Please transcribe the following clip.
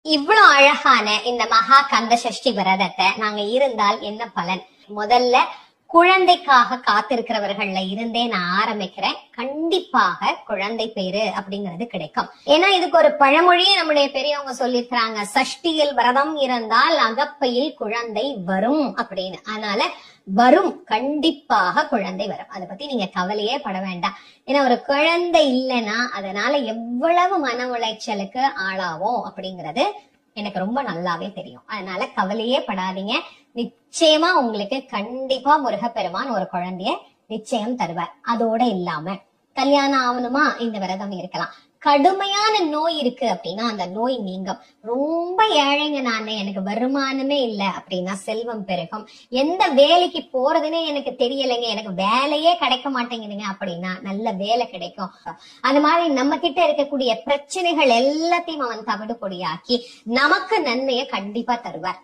இவ்வளவு அழகான இந்த மகா கந்த சஷ்டி விரதத்தை நாங்க இருந்தால் என்ன பலன்? முதல்ல குழந்தைக்காக காத்திருக்கிறவர்கள்ல இருந்தே நான் ஆரம்பிக்கிறேன். கண்டிப்பாக குழந்தை பேரு அப்படிங்கிறது கிடைக்கும். ஏன்னா இதுக்கு ஒரு பழமொழியே நம்முடைய பெரியவங்க சொல்லிருக்கிறாங்க, சஷ்டியில் விரதம் இருந்தால் அகப்பையில் குழந்தை வரும் அப்படின்னு. அதனால வரும், கண்டிப்பாக குழந்தை வரும். அதை பத்தி நீங்க கவலையே பட வேண்டாம். ஏன்னா ஒரு குழந்தை இல்லைன்னா அதனால எவ்வளவு மன உளைச்சலுக்கு ஆளாவோம் அப்படிங்கிறது எனக்கு ரொம்ப நல்லாவே தெரியும். அதனால கவலையே படாதீங்க. நிச்சயமா உங்களுக்கு கண்டிப்பா முருகப்பெருமான் ஒரு குழந்தைய நிச்சயம் தருவார். அதோட இல்லாம கல்யாணம் ஆகணுமா இந்த விரதம் இருக்கலாம். கடுமையான நோய் இருக்கு அப்படின்னா அந்த நோய் நீங்கும். ரொம்ப ஏழைங்க நானே, எனக்கு வருமானமே இல்லை அப்படின்னா செல்வம் பெருகும். எந்த வேலைக்கு போறதுன்னே எனக்கு தெரியலைங்க, எனக்கு வேலையே கிடைக்க மாட்டேங்குதுங்க அப்படின்னா நல்ல வேலை கிடைக்கும். அது மாதிரி நம்ம கிட்ட இருக்கக்கூடிய பிரச்சனைகள் எல்லாத்தையும் அவன் தவிடு பொடியாக்கி நமக்கு நன்மையை கண்டிப்பா தருவார்.